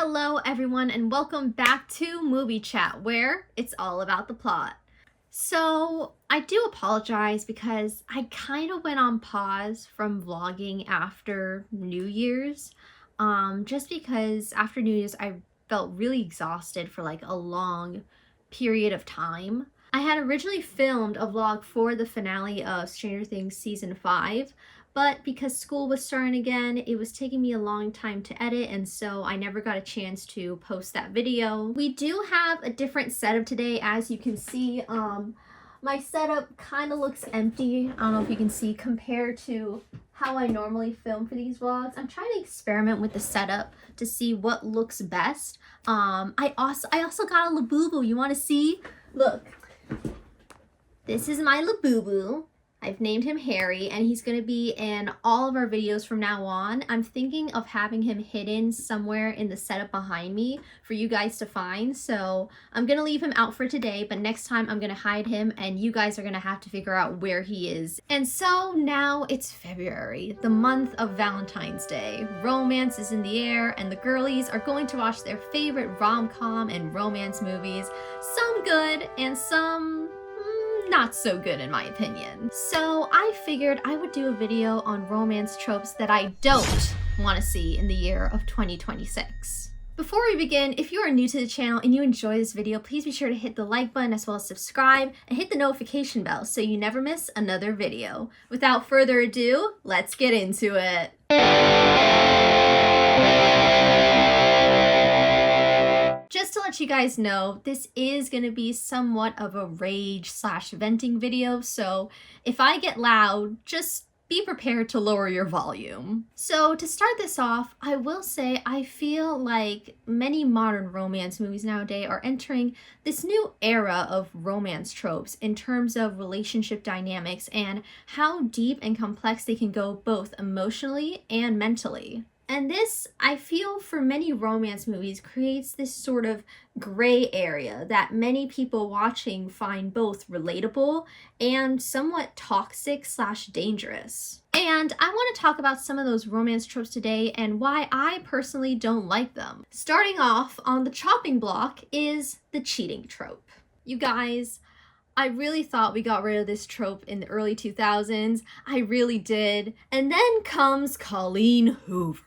Hello everyone and welcome back to Movie Chat, where it's all about the plot. So I do apologize because I kind of went on pause from vlogging after New Year's, just because after New Year's I felt really exhausted for like a long period of time. I had originally filmed a vlog for the finale of Stranger Things Season 5, but because school was starting again, it was taking me a long time to edit, and so I never got a chance to post that video. We do have a different setup today, as you can see. My setup kind of looks empty. I don't know if you can see compared to how I normally film for these vlogs. I'm trying to experiment with the setup to see what looks best. I also got a Labubu. You want to see? Look. This is my Labubu. I've named him Harry, and he's going to be in all of our videos from now on. I'm thinking of having him hidden somewhere in the setup behind me for you guys to find. So I'm going to leave him out for today, but next time I'm going to hide him, and you guys are going to have to figure out where he is. And so now it's February, the month of Valentine's Day. Romance is in the air, and the girlies are going to watch their favorite rom-com and romance movies. Some good and some not so good in my opinion. So I figured I would do a video on romance tropes that I don't want to see in the year of 2026. Before we begin, if you are new to the channel and you enjoy this video, please be sure to hit the like button as well as subscribe and hit the notification bell so you never miss another video. Without further ado, let's get into it. Just to let you guys know, this is going to be somewhat of a rage/venting video, so if I get loud, just be prepared to lower your volume. So to start this off, I will say I feel like many modern romance movies nowadays are entering this new era of romance tropes in terms of relationship dynamics and how deep and complex they can go both emotionally and mentally. And this, I feel, for many romance movies creates this sort of gray area that many people watching find both relatable and somewhat toxic/dangerous. And I want to talk about some of those romance tropes today and why I personally don't like them. Starting off on the chopping block is the cheating trope. You guys, I really thought we got rid of this trope in the early 2000s. I really did. And then comes Colleen Hoover.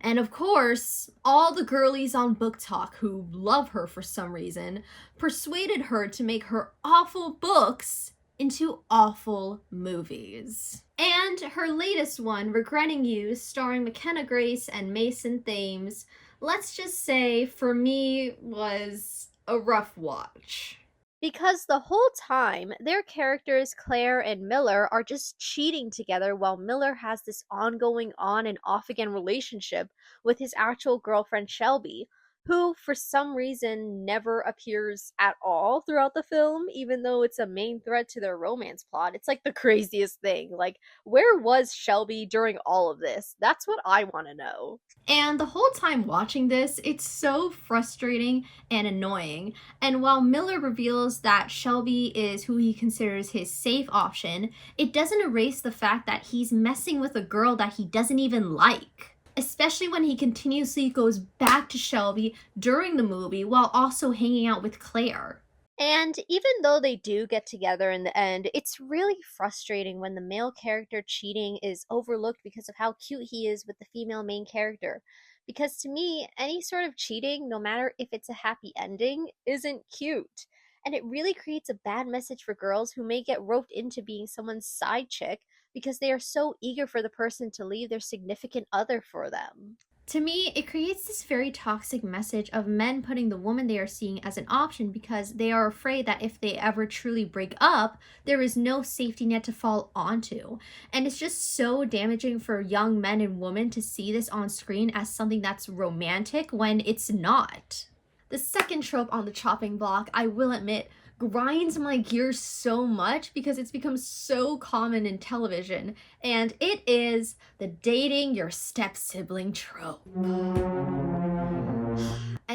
And of course, all the girlies on Book Talk who love her for some reason persuaded her to make her awful books into awful movies. And her latest one, Regretting You, starring McKenna Grace and Mason Thames, let's just say, for me, was a rough watch. Because the whole time, their characters, Claire and Miller, are just cheating together while Miller has this ongoing on and off again relationship with his actual girlfriend Shelby, who for some reason never appears at all throughout the film, even though it's a main thread to their romance plot. It's like the craziest thing. Like, where was Shelby during all of this? That's what I want to know. And the whole time watching this, it's so frustrating and annoying. And while Miller reveals that Shelby is who he considers his safe option, it doesn't erase the fact that he's messing with a girl that he doesn't even like. Especially when he continuously goes back to Shelby during the movie while also hanging out with Claire. And even though they do get together in the end, it's really frustrating when the male character cheating is overlooked because of how cute he is with the female main character. Because to me, any sort of cheating, no matter if it's a happy ending, isn't cute. And it really creates a bad message for girls who may get roped into being someone's side chick because they are so eager for the person to leave their significant other for them. To me, it creates this very toxic message of men putting the woman they are seeing as an option because they are afraid that if they ever truly break up, there is no safety net to fall onto. And it's just so damaging for young men and women to see this on screen as something that's romantic when it's not. The second trope on the chopping block, I will admit, grinds my gears so much because it's become so common in television, and it is the dating your step-sibling trope.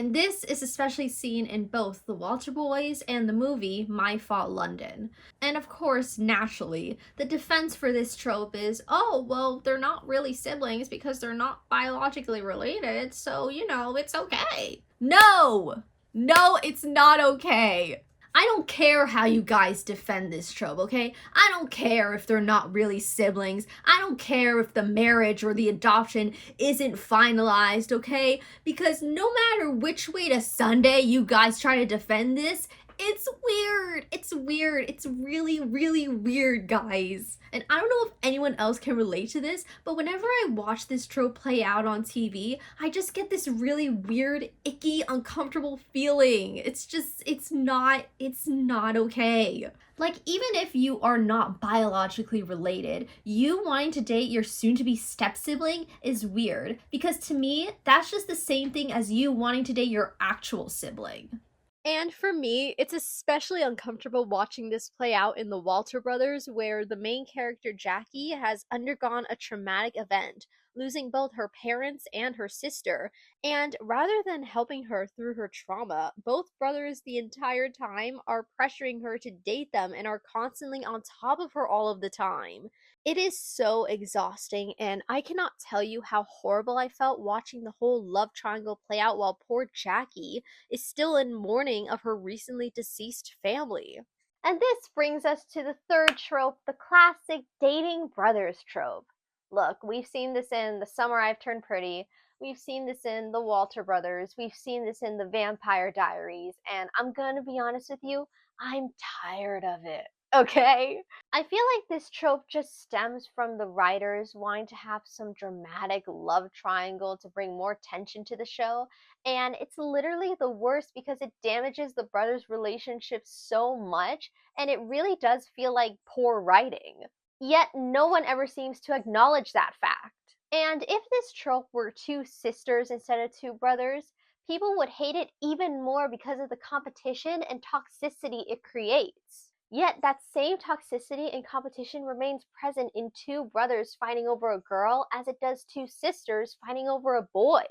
And this is especially seen in both The Walter Boys and the movie My Fault London. And of course, naturally, the defense for this trope is, oh, well, they're not really siblings because they're not biologically related, so, it's okay. No! No, it's not okay. I don't care how you guys defend this trope, okay? I don't care if they're not really siblings. I don't care if the marriage or the adoption isn't finalized, okay? Because no matter which way to Sunday you guys try to defend this, it's weird. It's weird. It's really, really weird, guys. And I don't know if anyone else can relate to this, but whenever I watch this trope play out on TV, I just get this really weird, icky, uncomfortable feeling. It's not okay. Like, even if you are not biologically related, you wanting to date your soon to be step sibling is weird. Because to me, that's just the same thing as you wanting to date your actual sibling. And for me, it's especially uncomfortable watching this play out in the Walter brothers, where the main character Jackie has undergone a traumatic event, losing both her parents and her sister. And rather than helping her through her trauma, both brothers the entire time are pressuring her to date them and are constantly on top of her all of the time. It is so exhausting, and I cannot tell you how horrible I felt watching the whole love triangle play out while poor Jackie is still in mourning of her recently deceased family. And this brings us to the third trope, the classic dating brothers trope. Look, we've seen this in The Summer I've Turned Pretty, we've seen this in The Walter Brothers, we've seen this in The Vampire Diaries, and I'm gonna be honest with you, I'm tired of it. Okay? I feel like this trope just stems from the writers wanting to have some dramatic love triangle to bring more tension to the show, and it's literally the worst because it damages the brothers' relationship so much, and it really does feel like poor writing. Yet no one ever seems to acknowledge that fact. And if this trope were two sisters instead of two brothers, people would hate it even more because of the competition and toxicity it creates. Yet that same toxicity and competition remains present in two brothers fighting over a girl as it does two sisters fighting over a boy.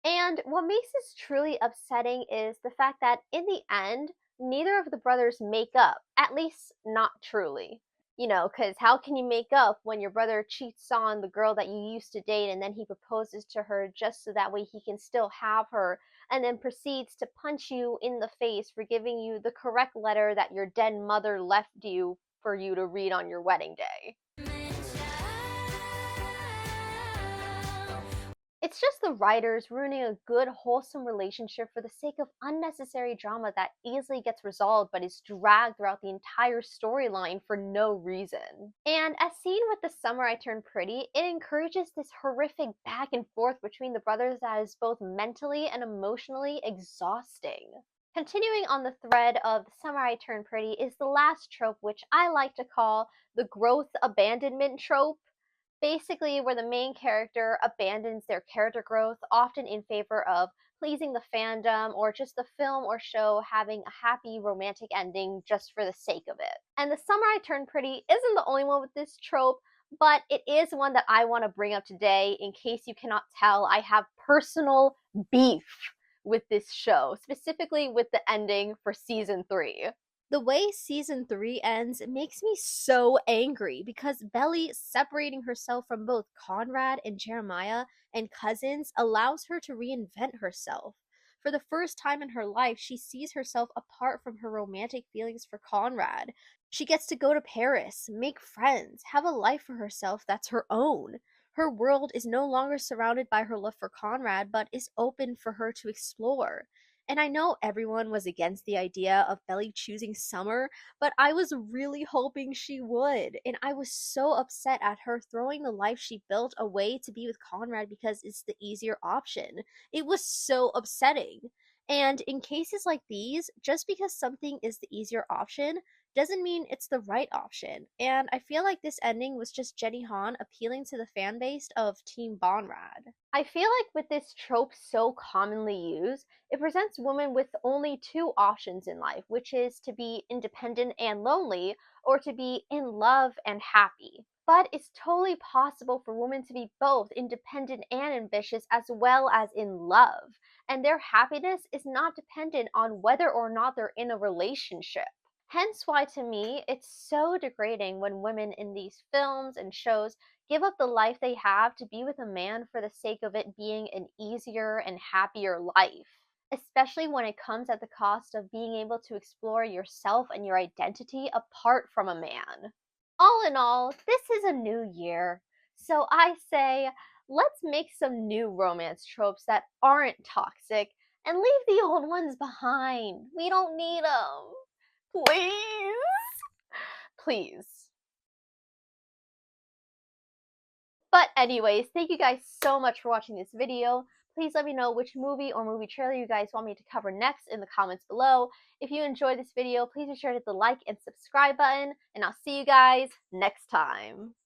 And what makes this truly upsetting is the fact that in the end, neither of the brothers make up, at least not truly. Because how can you make up when your brother cheats on the girl that you used to date and then he proposes to her just so that way he can still have her and then proceeds to punch you in the face for giving you the correct letter that your dead mother left you for you to read on your wedding day? It's just the writers ruining a good, wholesome relationship for the sake of unnecessary drama that easily gets resolved but is dragged throughout the entire storyline for no reason. And as seen with The Summer I Turned Pretty, it encourages this horrific back and forth between the brothers that is both mentally and emotionally exhausting. Continuing on the thread of The Summer I Turned Pretty is the last trope, which I like to call the growth abandonment trope, basically where the main character abandons their character growth, often in favor of pleasing the fandom or just the film or show having a happy romantic ending just for the sake of it. And The Summer I Turned Pretty isn't the only one with this trope, but it is one that I want to bring up today. In case you cannot tell, I have personal beef with this show, specifically with the ending for season 3. The way season 3 ends makes me so angry because Belly separating herself from both Conrad and Jeremiah and cousins allows her to reinvent herself. For the first time in her life, she sees herself apart from her romantic feelings for Conrad. She gets to go to Paris, make friends, have a life for herself that's her own. Her world is no longer surrounded by her love for Conrad, but is open for her to explore. And I know everyone was against the idea of Belly choosing Summer, but I was really hoping she would. And I was so upset at her throwing the life she built away to be with Conrad because it's the easier option. It was so upsetting. And in cases like these, just because something is the easier option doesn't mean it's the right option. And I feel like this ending was just Jenny Han appealing to the fan base of Team Bonrad. I feel like with this trope so commonly used, it presents women with only two options in life, which is to be independent and lonely, or to be in love and happy. But it's totally possible for women to be both independent and ambitious as well as in love. and their happiness is not dependent on whether or not they're in a relationship. Hence why to me it's so degrading when women in these films and shows give up the life they have to be with a man for the sake of it being an easier and happier life, especially when it comes at the cost of being able to explore yourself and your identity apart from a man. All in all, this is a new year, so I say let's make some new romance tropes that aren't toxic and leave the old ones behind. We don't need them. Please. Please. But anyways, thank you guys so much for watching this video. Please let me know which movie or movie trailer you guys want me to cover next in the comments below. If you enjoyed this video, please be sure to hit the like and subscribe button, and I'll see you guys next time.